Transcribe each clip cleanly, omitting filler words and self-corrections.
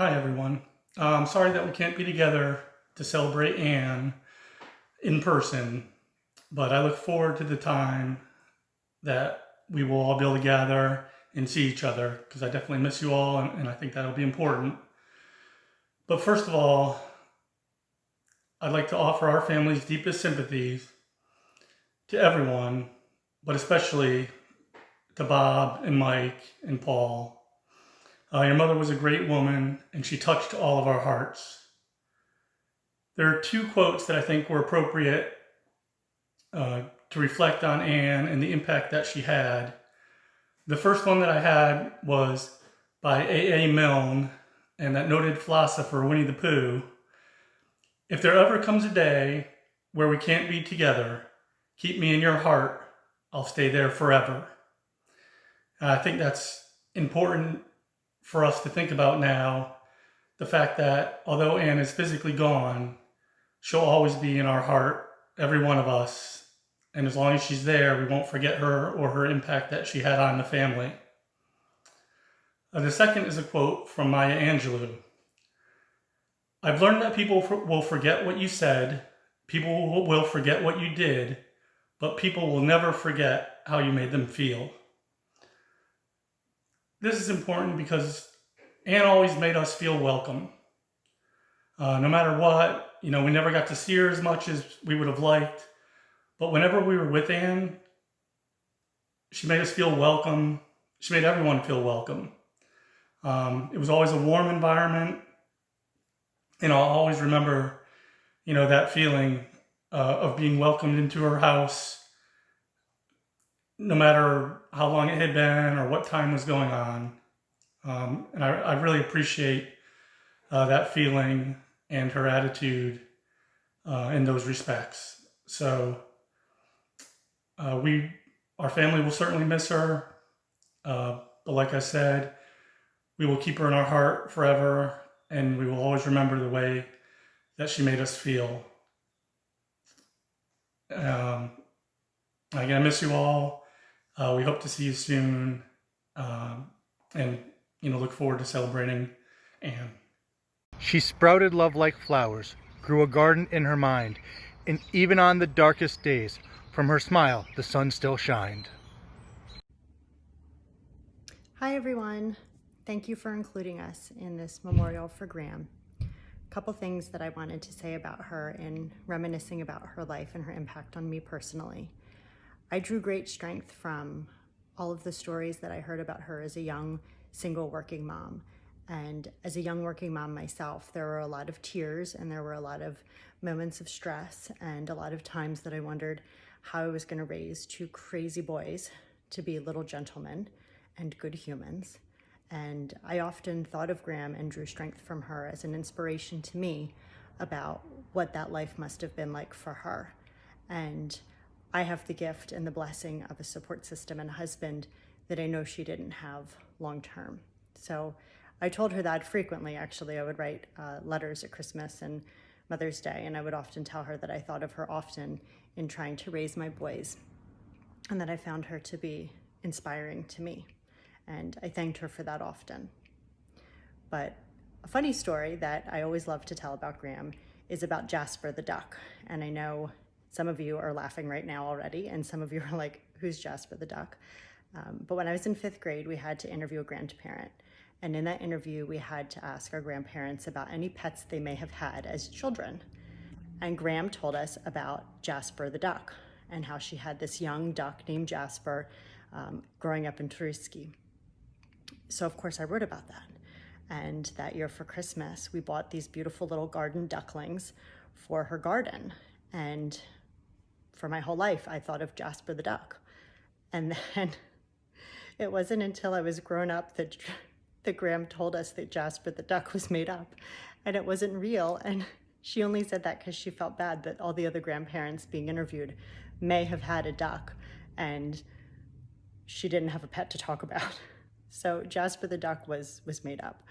Hi everyone. I'm sorry that we can't be together to celebrate Anne in person, but I look forward to the time that we will all be able to gather and see each other because I definitely miss you all and I think that'll be important. But first of all, I'd like to offer our family's deepest sympathies to everyone, but especially to Bob and Mike and Paul. Your mother was a great woman and she touched all of our hearts. There are two quotes that I think were appropriate to reflect on Anne and the impact that she had. The first one that I had was by A. A. Milne and that noted philosopher Winnie the Pooh. If there ever comes a day where we can't be together, keep me in your heart. I'll stay there forever. And I think that's important for us to think about now. The fact that although Anne is physically gone, she'll always be in our heart, every one of us. And as long as she's there, we won't forget her or her impact that she had on the family. The second is a quote from Maya Angelou. I've learned that people will forget what you said, people will forget what you did, but people will never forget how you made them feel. This is important because Anne always made us feel welcome. No matter what, we never got to see her as much as we would have liked. But whenever we were with Anne, she made us feel welcome. She made everyone feel welcome. It was always a warm environment. And I'll always remember, that feeling of being welcomed into her house, no matter how long it had been or what time was going on. And I really appreciate that feeling and her attitude in those respects. So our family will certainly miss her. But like I said, we will keep her in our heart forever, and we will always remember the way that she made us feel. Again, I miss you all. We hope to see you soon, and look forward to celebrating Anne. She sprouted love like flowers, grew a garden in her mind, and even on the darkest days, from her smile the sun still shined. Hi everyone. Thank you for including us in this memorial for Graham. A couple things that I wanted to say about her in reminiscing about her life and her impact on me personally. I drew great strength from all of the stories that I heard about her as a young single working mom. And as a young working mom myself, there were a lot of tears and there were a lot of moments of stress and a lot of times that I wondered how I was going to raise two crazy boys to be little gentlemen and good humans. And I often thought of Graham and drew strength from her as an inspiration to me about what that life must have been like for her. And I have the gift and the blessing of a support system and a husband that I know she didn't have long term. So I told her that frequently, actually. I would write letters at Christmas and Mother's Day, and I would often tell her that I thought of her often in trying to raise my boys, and that I found her to be inspiring to me. And I thanked her for that often. But a funny story that I always love to tell about Graham is about Jasper the duck. And I know some of you are laughing right now already, and some of you are like, who's Jasper the duck? But when I was in 5th grade, we had to interview a grandparent. And in that interview, we had to ask our grandparents about any pets they may have had as children. And Graham told us about Jasper the duck and how she had this young duck named Jasper growing up in Turuski. So of course I wrote about that. And that year for Christmas, we bought these beautiful little garden ducklings for her garden. And for my whole life, I thought of Jasper the duck. And then it wasn't until I was grown up that Graham told us that Jasper the duck was made up and it wasn't real. And she only said that because she felt bad that all the other grandparents being interviewed may have had a duck and she didn't have a pet to talk about. So Jasper the duck was made up.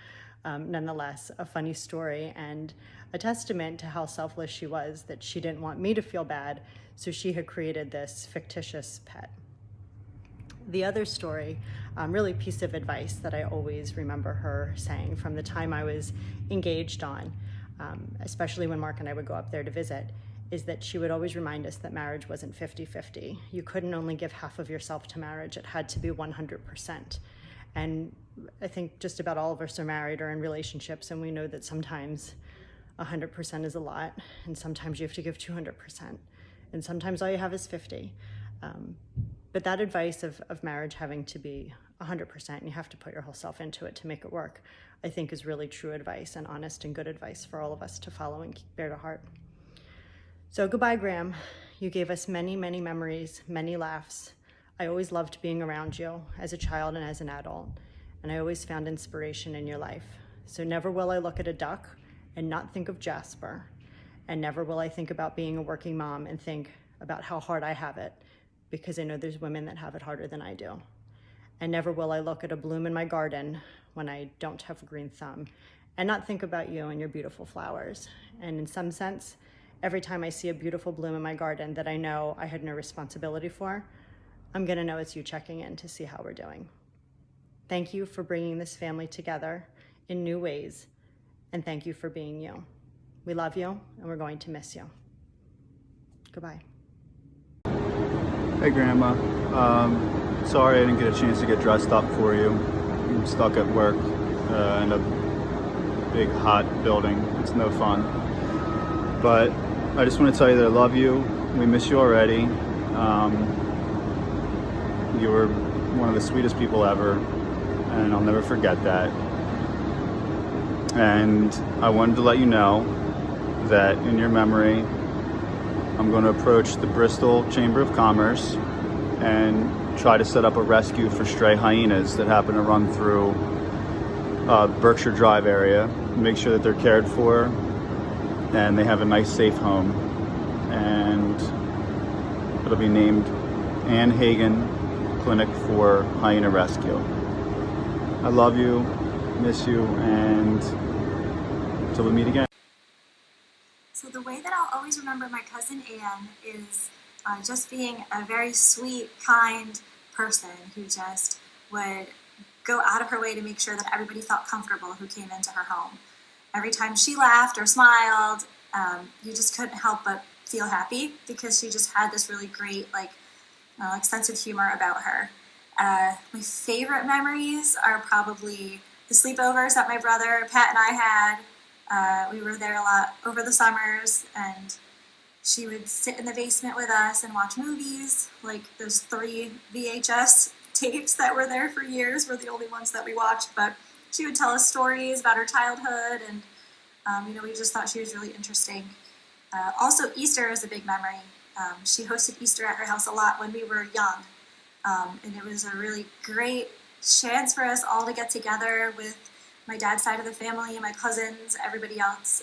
Nonetheless, a funny story and a testament to how selfless she was, that she didn't want me to feel bad, so she had created this fictitious pet. The other story, really piece of advice that I always remember her saying from the time I was engaged on, especially when Mark and I would go up there to visit, is that she would always remind us that marriage wasn't 50-50. You couldn't only give half of yourself to marriage, it had to be 100%. And I think just about all of us are married or in relationships, and we know that sometimes 100% is a lot, and sometimes you have to give 200%, and sometimes all you have is 50. But that advice of marriage having to be 100%, and you have to put your whole self into it to make it work, I think is really true advice and honest and good advice for all of us to follow and bear to heart. So goodbye, Graham. You gave us many, many memories, many laughs. I always loved being around you as a child and as an adult, and I always found inspiration in your life. So never will I look at a duck and not think of Jasper, and never will I think about being a working mom and think about how hard I have it, because I know there's women that have it harder than I do. And never will I look at a bloom in my garden when I don't have a green thumb and not think about you and your beautiful flowers. And in some sense, every time I see a beautiful bloom in my garden that I know I had no responsibility for, I'm gonna know it's you checking in to see how we're doing. Thank you for bringing this family together in new ways, and thank you for being you. We love you, and we're going to miss you. Goodbye. Hey Grandma, sorry I didn't get a chance to get dressed up for you. I'm stuck at work in a big hot building. It's no fun. But I just want to tell you that I love you. We miss you already. You were one of the sweetest people ever, and I'll never forget that. And I wanted to let you know that in your memory, I'm going to approach the Bristol Chamber of Commerce and try to set up a rescue for stray hyenas that happen to run through Berkshire Drive area. Make sure that they're cared for and they have a nice, safe home. And it'll be named Ann Hagen Clinic for Hyena Rescue. I love you, miss you, and until we meet again. So the way that I'll always remember my cousin Anne is just being a very sweet, kind person who just would go out of her way to make sure that everybody felt comfortable who came into her home. Every time she laughed or smiled, you just couldn't help but feel happy because she just had this really great sense of humor about her. My favorite memories are probably the sleepovers that my brother Pat and I had. We were there a lot over the summers, and she would sit in the basement with us and watch movies. Like those 3 VHS tapes that were there for years were the only ones that we watched, but she would tell us stories about her childhood, and we just thought she was really interesting. Also, Easter is a big memory. She hosted Easter at her house a lot when we were young, and it was a really great chance for us all to get together with my dad's side of the family, my cousins, everybody else.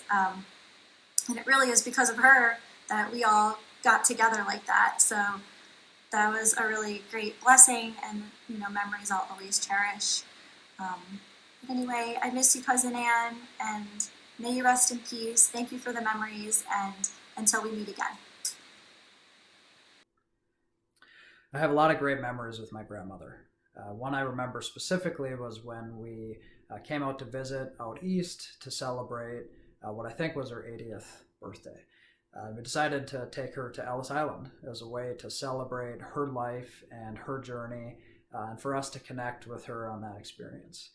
And it really is because of her that we all got together like that. So that was a really great blessing and, memories I'll always cherish. But anyway, I miss you, Cousin Ann, and may you rest in peace. Thank you for the memories, and until we meet again. I have a lot of great memories with my grandmother. One I remember specifically was when we came out to visit out east to celebrate what I think was her 80th birthday. We decided to take her to Ellis Island as a way to celebrate her life and her journey, and for us to connect with her on that experience.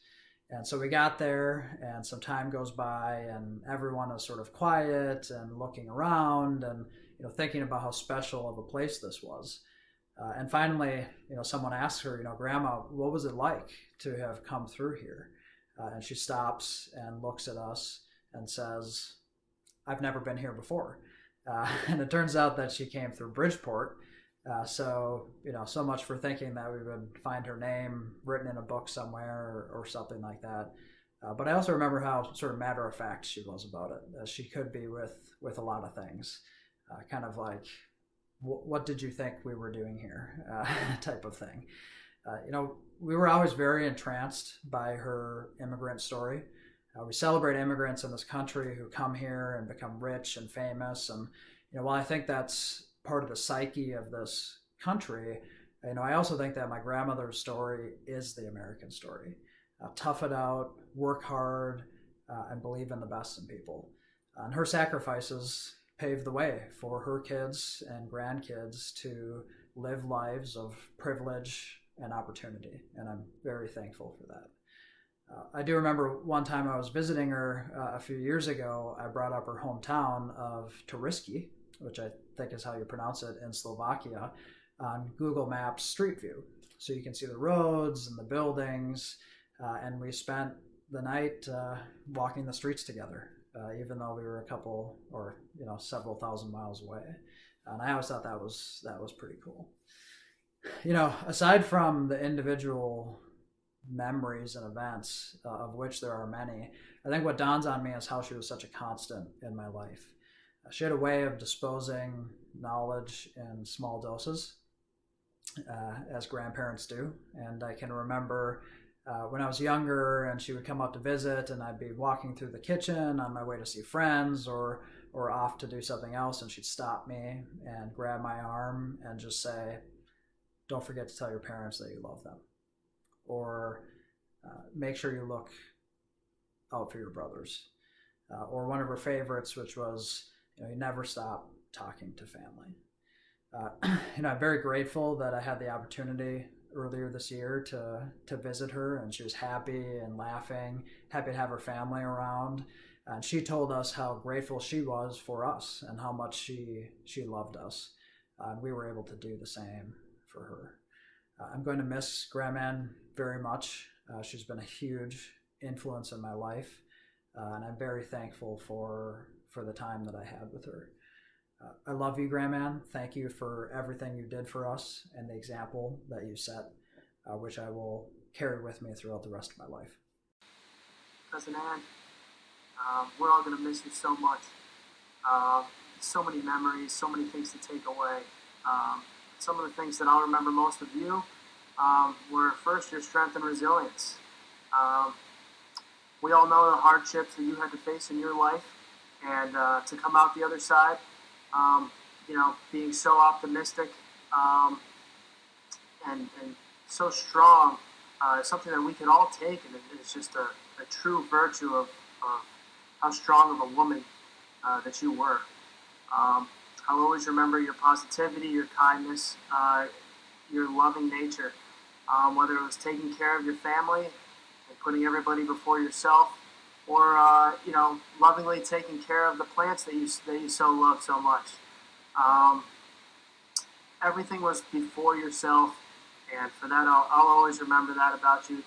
And so we got there, and some time goes by, and everyone is sort of quiet and looking around and thinking about how special of a place this was. And finally, someone asks her, Grandma, what was it like to have come through here? And she stops and looks at us and says, I've never been here before. And it turns out that she came through Bridgeport. So much for thinking that we would find her name written in a book somewhere or something like that. But I also remember how sort of matter of fact she was about it. She could be with a lot of things, kind of like, what did you think we were doing here, type of thing. We were always very entranced by her immigrant story. We celebrate immigrants in this country who come here and become rich and famous. And, while I think that's part of the psyche of this country, I also think that my grandmother's story is the American story. Tough it out, work hard, and believe in the best in people. And her sacrifices paved the way for her kids and grandkids to live lives of privilege and opportunity. And I'm very thankful for that. I do remember one time I was visiting her a few years ago. I brought up her hometown of Toriski, which I think is how you pronounce it in Slovakia, on Google Maps Street View. So you can see the roads and the buildings. And we spent the night walking the streets together, even though we were a couple or several thousand miles away. And I always thought that was pretty cool. Aside from the individual memories and events, of which there are many, I think what dawns on me is how she was such a constant in my life. She had a way of disposing knowledge in small doses, as grandparents do. And I can remember when I was younger and she would come out to visit, and I'd be walking through the kitchen on my way to see friends or off to do something else, and she'd stop me and grab my arm and just say, "Don't forget to tell your parents that you love them," or "Make sure you look out for your brothers," or one of her favorites, which was, "You never stop talking to family." I'm very grateful that I had the opportunity earlier this year to visit her, and she was happy and laughing, happy to have her family around. And she told us how grateful she was for us and how much she loved us. And we were able to do the same for her. I'm going to miss Grandma very much. She's been a huge influence in my life, and I'm very thankful for the time that I had with her. I love you, Grandma. Thank you for everything you did for us and the example that you set, which I will carry with me throughout the rest of my life. Cousin Ann, we're all going to miss you so much. So many memories, so many things to take away. Some of the things that I'll remember most of you were, first, your strength and resilience. We all know the hardships that you had to face in your life, and to come out the other side, being so optimistic and so strong, is something that we can all take, and it's just a true virtue of how strong of a woman that you were. I'll always remember your positivity, your kindness, your loving nature, whether it was taking care of your family and putting everybody before yourself, or lovingly taking care of the plants that you so love so much. Everything was before yourself, and for that I'll always remember that about you.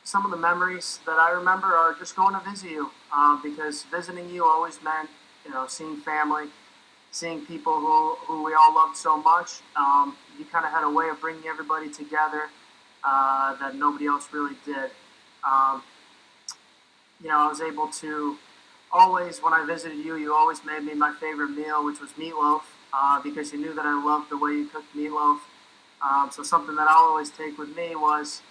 Some of the memories that I remember are just going to visit you, because visiting you always meant seeing family, seeing people who we all loved so much. You kind of had a way of bringing everybody together that nobody else really did. I was able to always, when I visited you, you always made me my favorite meal, which was meatloaf, because you knew that I loved the way you cooked meatloaf. So something that I'll always take with me was,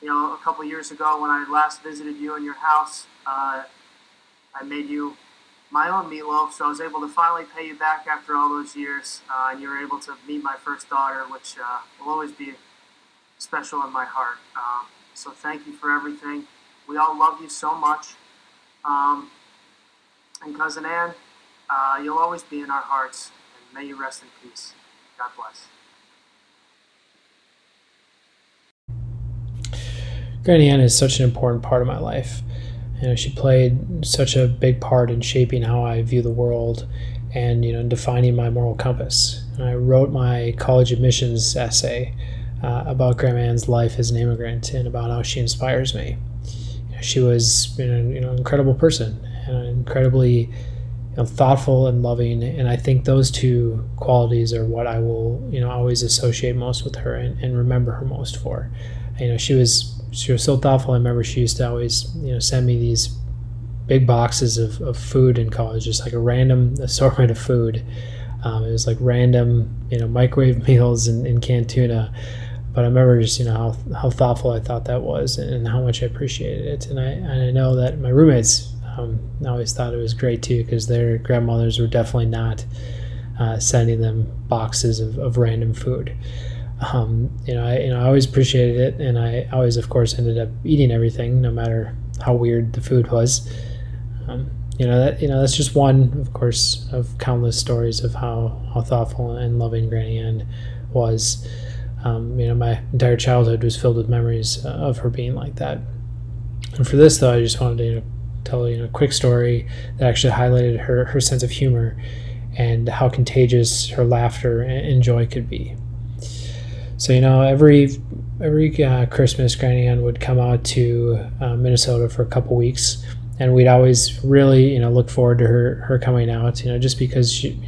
a couple years ago when I last visited you in your house, I made you my own meatloaf, so I was able to finally pay you back after all those years, and you were able to meet my first daughter, which will always be special in my heart. So thank you for everything. We all love you so much. And Cousin Ann, you'll always be in our hearts, and may you rest in peace. God bless. Granny Ann is such an important part of my life. She played such a big part in shaping how I view the world and, defining my moral compass. And I wrote my college admissions essay about Grandma Ann's life as an immigrant and about how she inspires me. She was an incredible person and incredibly thoughtful and loving, and I think those two qualities are what I will always associate most with her and remember her most for. She was so thoughtful. I remember she used to always send me these big boxes of food in college, just like a random assortment of food. It was like random microwave meals and canned tuna. But I remember just how thoughtful I thought that was and how much I appreciated it. And I know that my roommates always thought it was great too, because their grandmothers were definitely not sending them boxes of random food. I always appreciated it, and I always, of course, ended up eating everything, no matter how weird the food was. That's just one, of course, of countless stories of how thoughtful and loving Granny Ann was. My entire childhood was filled with memories of her being like that. And for this, though, I just wanted to tell a quick story that actually highlighted her sense of humor and how contagious her laughter and joy could be. So every Christmas, Granny Ann would come out to Minnesota for a couple weeks, and we'd always really look forward to her coming out. Just because she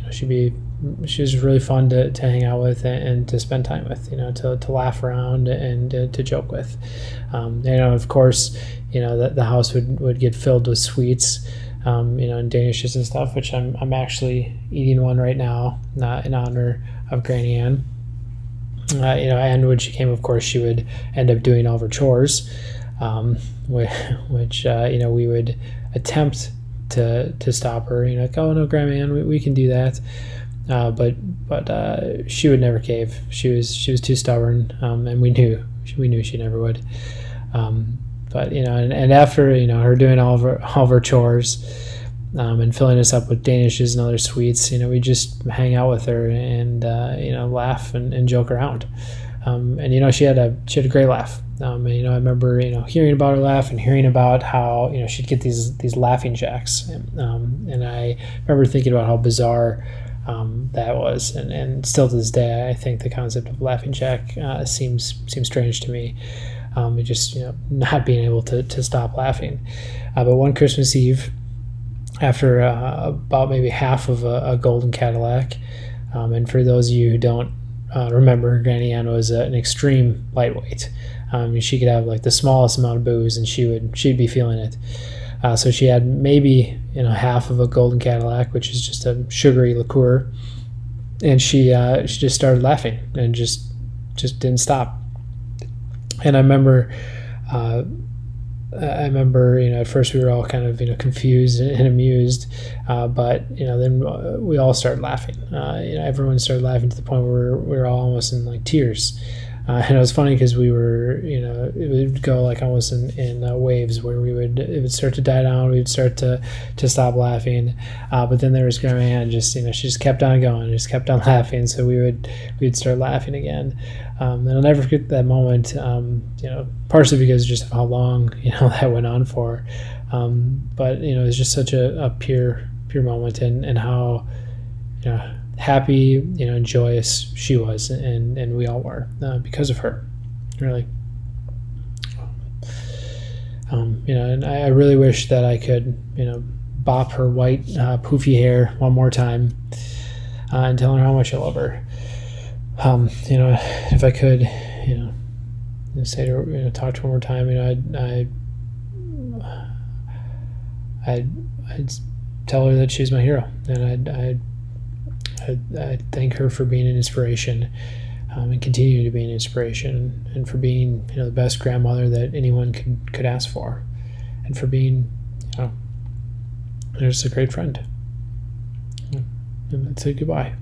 was really fun to hang out with and to spend time with. To laugh around and to joke with. Of course, the house would get filled with sweets. And danishes and stuff, which I'm actually eating one right now, in honor of Granny Ann. And when she came, of course, she would end up doing all of her chores, which we would attempt to stop her. Like, oh no, Grandma Ann, we can do that. But she would never cave. She was too stubborn, and we knew she never would. And after her doing all of her chores, and filling us up with danishes and other sweets, we just hang out with her and laugh and joke around. And she had a great laugh. I remember hearing about her laugh and hearing about how she'd get these laughing jacks. And I remember thinking about how bizarre that was, and still to this day, I think the concept of laughing jack seems strange to me. It just not being able to stop laughing. But one Christmas Eve, after about maybe half of a golden Cadillac, and for those of you who don't remember, Granny Ann was an extreme lightweight. She could have like the smallest amount of booze, and she'd be feeling it. So she had maybe half of a golden Cadillac, which is just a sugary liqueur, and she just started laughing and just didn't stop. And I remember, at first we were all kind of confused and amused, but then we all started laughing. Everyone started laughing to the point where we were all almost in like tears. And it was funny because we were, it would go like almost in waves where it would start to die down. We'd start to stop laughing. But then there was Grandma Ann, she just kept on going, just kept on laughing. So we'd start laughing again. And I'll never forget that moment, partially because just of how long, that went on for. But, it was just such a pure moment and how, happy, and joyous she was, and we all were because of her, really. And I really wish that I could, bop her white, poofy hair one more time and tell her how much I love her. If I could, say to her, talk to her one more time, I'd tell her that she's my hero, and I'd thank her for being an inspiration, and continue to be an inspiration, and for being the best grandmother that anyone could ask for, and for being just a great friend. And I'd say goodbye.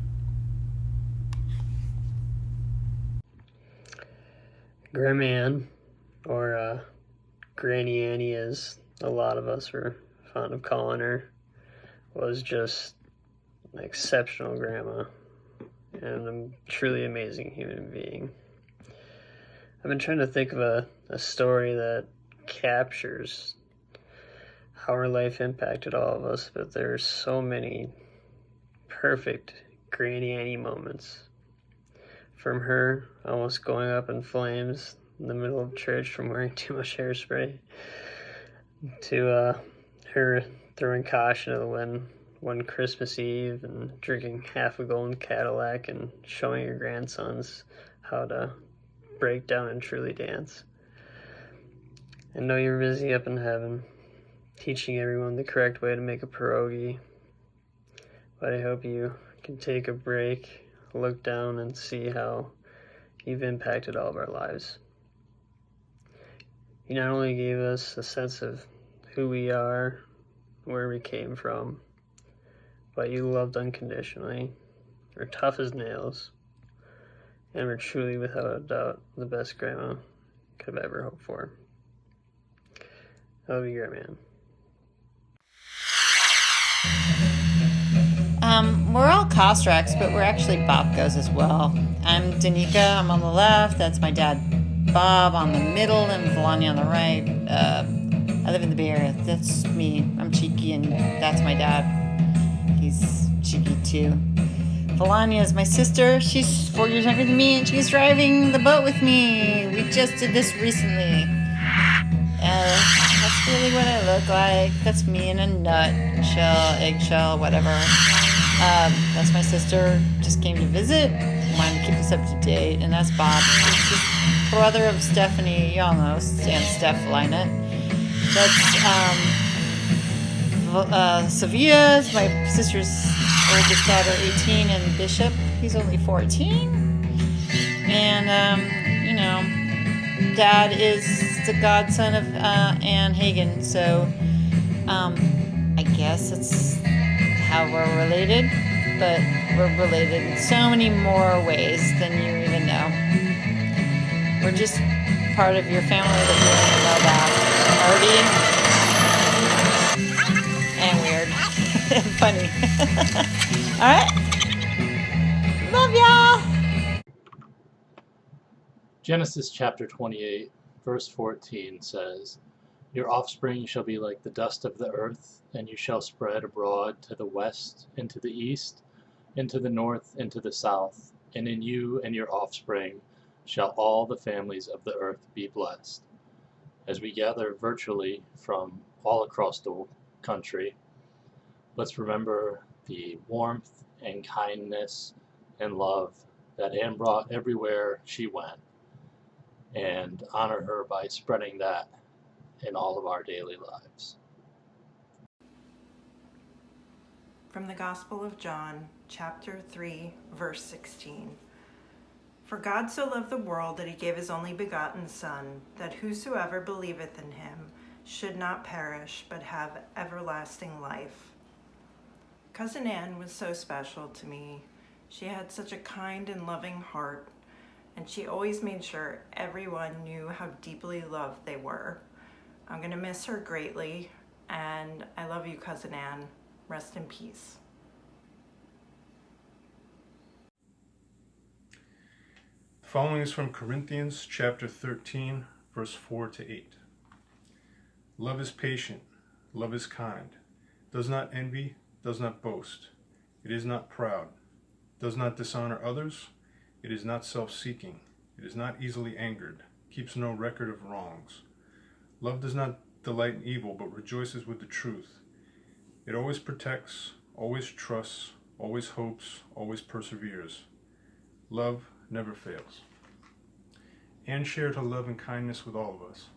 Grandma Ann, or Granny Annie as a lot of us were fond of calling her, was just an exceptional grandma and a truly amazing human being. I've been trying to think of a story that captures how her life impacted all of us, but there's so many perfect Granny Annie moments. From her almost going up in flames in the middle of church from wearing too much hairspray, to her throwing caution to the wind one Christmas Eve and drinking half a golden Cadillac and showing her grandsons how to break down and truly dance. I know you're busy up in heaven, teaching everyone the correct way to make a pierogi, but I hope you can take a break, look down, and see how you've impacted all of our lives. You not only gave us a sense of who we are, where we came from, but you loved unconditionally, are tough as nails, and were truly, without a doubt, the best grandma could have ever hoped for. I love you, Grandma. We're all Kostraks, but we're actually Bobkos as well. I'm Danica, I'm on the left. That's my dad, Bob, on the middle, and Volanya on the right. I live in the Bay Area. That's me. I'm Cheeky, and that's my dad. He's Cheeky too. Volanya is my sister. She's 4 years younger than me, and she's driving the boat with me. We just did this recently. That's really what I look like. That's me in a nutshell, eggshell, whatever. That's my sister. Just came to visit. Wanted to keep us up to date. And that's Bob. He's the brother of Stephanie Yalnos and Steph Lynett. That's Sevilla is my sister's oldest daughter, 18, and Bishop, he's only 14. And, Dad is the godson of Anne Hagen, so I guess that's how we're related, but we're related in so many more ways than you even know. We're just part of your family that you don't even know about. Artie and weird and funny. All right, love y'all. Genesis chapter 28, verse 14 says, "Your offspring shall be like the dust of the earth, and you shall spread abroad to the west, and to the east, and to the north, and to the south. And in you and your offspring shall all the families of the earth be blessed." As we gather virtually from all across the country, let's remember the warmth and kindness and love that Anne brought everywhere she went, and honor her by spreading that in all of our daily lives. From the Gospel of John, chapter 3, verse 16. For God so loved the world that he gave his only begotten Son, that whosoever believeth in him should not perish, but have everlasting life. Cousin Anne was so special to me. She had such a kind and loving heart, and she always made sure everyone knew how deeply loved they were. I'm going to miss her greatly, and I love you, Cousin Anne. Rest in peace. The following is from Corinthians chapter 13, verse 4 to 8. Love is patient, love is kind, does not envy, does not boast, it is not proud, does not dishonor others, it is not self-seeking, it is not easily angered, keeps no record of wrongs. Love does not delight in evil, but rejoices with the truth. It always protects, always trusts, always hopes, always perseveres. Love never fails. Anne shared her love and kindness with all of us.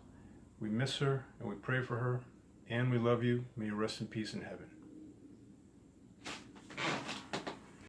We miss her and we pray for her. Anne, we love you. May you rest in peace in heaven.